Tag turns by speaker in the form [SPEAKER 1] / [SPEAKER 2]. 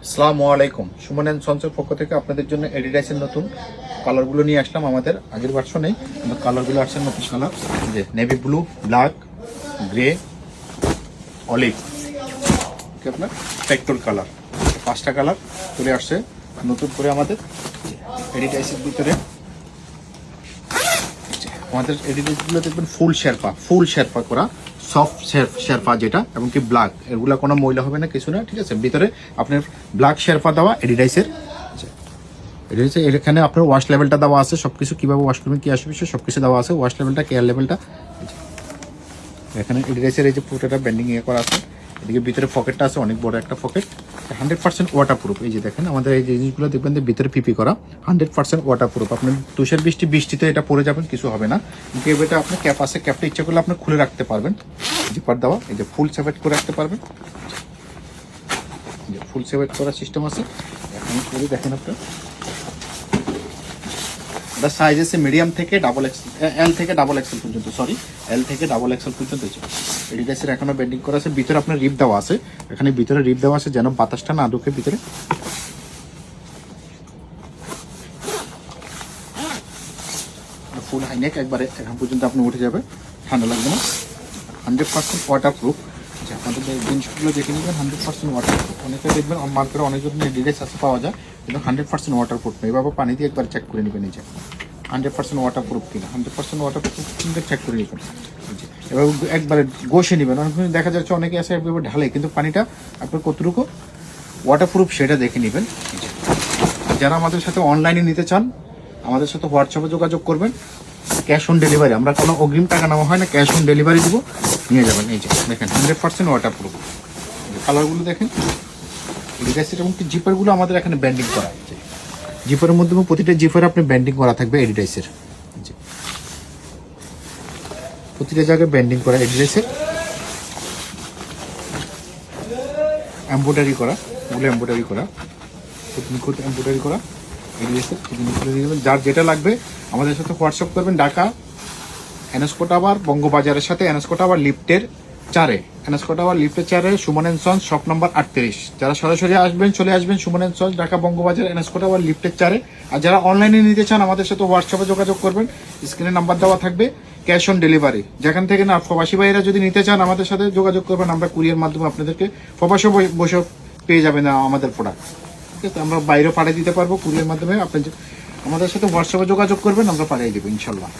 [SPEAKER 1] আসসালামু আলাইকুম। সুমন এন্ড সন্সের পক্ষ থেকে আপনাদের জন্য এডিডাসের নতুন কালারগুলো নিয়ে আসলাম। আমাদের আগের ভার্সনে কালারগুলো আসছে নতুন কালার, যে navy blue, black, grey, olive, আপনার পেট্রোল কালার, 5টা কালার চলে আসছে নতুন করে আমাদের এডিডাসের ভিতরে। আমাদের এডিডাসগুলো দেখবেন ফুল শেরপা করা, সফট শেরপা যেটা, এবং কি ব্ল্যাক, এগুলো কোনো ময়লা হবে না, কিছু না, ঠিক আছে। ভিতরে আপনার ব্ল্যাক শেরপা দেওয়া এডিডাইসের। এখানে আপনার ওয়াশ লেভেলটা দেওয়া আছে, সবকিছু কিভাবে ওয়াশ করবেন, কি আসবে সবকিছু দেওয়া আছে, ওয়াশ লেভেলটা, কেয়ার লেভেলটা। এখানে এডিডাইসের এই যে পুরোটা ব্যান্ডিং করা আছে। এদিকে ভিতরে পকেটটা আছে, অনেক বড় একটা পকেট, 100% ওয়াটারপ্রুফ। এই যে দেখেন আমাদের এই জিনিসগুলো দেখবেন যে ভিতরে পিপি করা, 100% ওয়াটারপ্রুফ। আপনার তুষার বৃষ্টিতে এটা পড়ে যাবেন, কিছু হবে না। কিন্তু এটা আপনার ক্যাপ আছে, ক্যাপটা ইচ্ছা করলে আপনি খুলে রাখতে পারবেন, জিপার দেওয়া। এই যে ফুল সেপারেট করে রাখতে পারবেন, ফুল সেপারেট করার সিস্টেম আছে। এখন করে দেখেন আপনার এটা সাইজ আছে মিডিয়াম থেকে এল থেকে ডাবল এক্সেল পর্যন্ত, এল থেকে ডাবল এক্সেল পর্যন্ত। এডিডাসের এখনো বেন্ডিং করা আছে, ভিতরে আপনার রিপ দেওয়া আছে, এখানে ভিতরে রিপ দেওয়া আছে যেন বাতাসটা না ঢুকে ভিতরে। ফুল হাইনেক একবারে এখন পর্যন্ত আপনি উঠে যাবে, ঠান্ডা লাগবে না, 100% ওয়াটারপ্রুফ। আপনাদের জিনিসগুলো দেখে নেবেন, 100% ওয়াটারপ্রুফ। অনেকে দেখবেন মার্কেটে অনেক ধরনের এডিডাস আছে পাওয়া যায়, কিন্তু 100% ওয়াটারপ্রুফ নেই। এভাবে পানি দিয়ে একবার চেক করে নেবেন, এই যে 100% ওয়াটারপ্রুফ কিনা, 100% ওয়াটারপ্রুফ কিন্তু চেক করে নেবেন। এবার একবারে ঘষে নেবেন। অনেক দেখা যাচ্ছে অনেকে আছে একবার ঢালে, কিন্তু পানিটা আপনার কতটুকু ওয়াটারপ্রুফ সেটা দেখে নেবেন। যারা আমাদের সাথে অনলাইনে নিতে চান, আমাদের সাথে হোয়াটসঅ্যাপে যোগাযোগ করবেন। ক্যাশ অন ডেলিভারি, আমরা কোনো অগ্রিম টাকা নেওয়া হয় না, ক্যাশ অন ডেলিভারি দিব, নিয়ে যাবেন। এই যে দেখেন 100% ওয়াটারপ্রুফ। কালারগুলো দেখেন, এডিডাসের এবং জিপারগুলো আমাদের এখানে ব্যান্ডিং করা আছে। জিপারের মধ্যে প্রতিটা জিপারে আপনি ব্যান্ডিং করা থাকবে এডিডাসের, প্রতিটা জায়গায় ব্যান্ডিং করা এডিডাসের, এমব্রয়ডারি করা, ওগুলো এমব্রয়ডারি করা, নিখুঁত এমব্রয়ডারি করা এডিডাসের। যার যেটা লাগবে আমাদের সাথে হোয়াটসঅ্যাপ করবেন। ঢাকা এনএসকো টাওয়ার, বঙ্গবাজারের সাথে এনএসকো টাওয়ার লিফটের 4-এ, এনএসকো টাওয়ার লিফটের 4-এ, Suman and sons, shop number 38। যারা সরাসরি আসবেন চলে আসবেন সুমন এন্ড সন্স, ঢাকা বঙ্গবাজার, এনএসকো টাওয়ার লিফটের 4-এ। আর যারা অনলাইনে নিতে চান আমাদের সাথে হোয়াটসঅ্যাপে যোগাযোগ করবেন, স্ক্রিনে নাম্বার দেওয়া থাকবে, ক্যাশ অন ডেলিভারি। যেখান থেকে না প্রবাসী ভাইয়েরা যদি নিতে চান আমাদের সাথে যোগাযোগ করবেন, আমরা কুরিয়ার মাধ্যমে আপনাদেরকে প্রবাসে বসে পেয়ে যাবেন আমাদের প্রোডাক্ট, ঠিক আছে। আমরা বাইরেও পাঠিয়ে দিতে পারবো কুরিয়ার মাধ্যমে। আপনি আমাদের সাথে হোয়াটসঅ্যাপে যোগাযোগ করবেন, আমরা পাঠিয়ে দেবো ইনশাল্লাহ।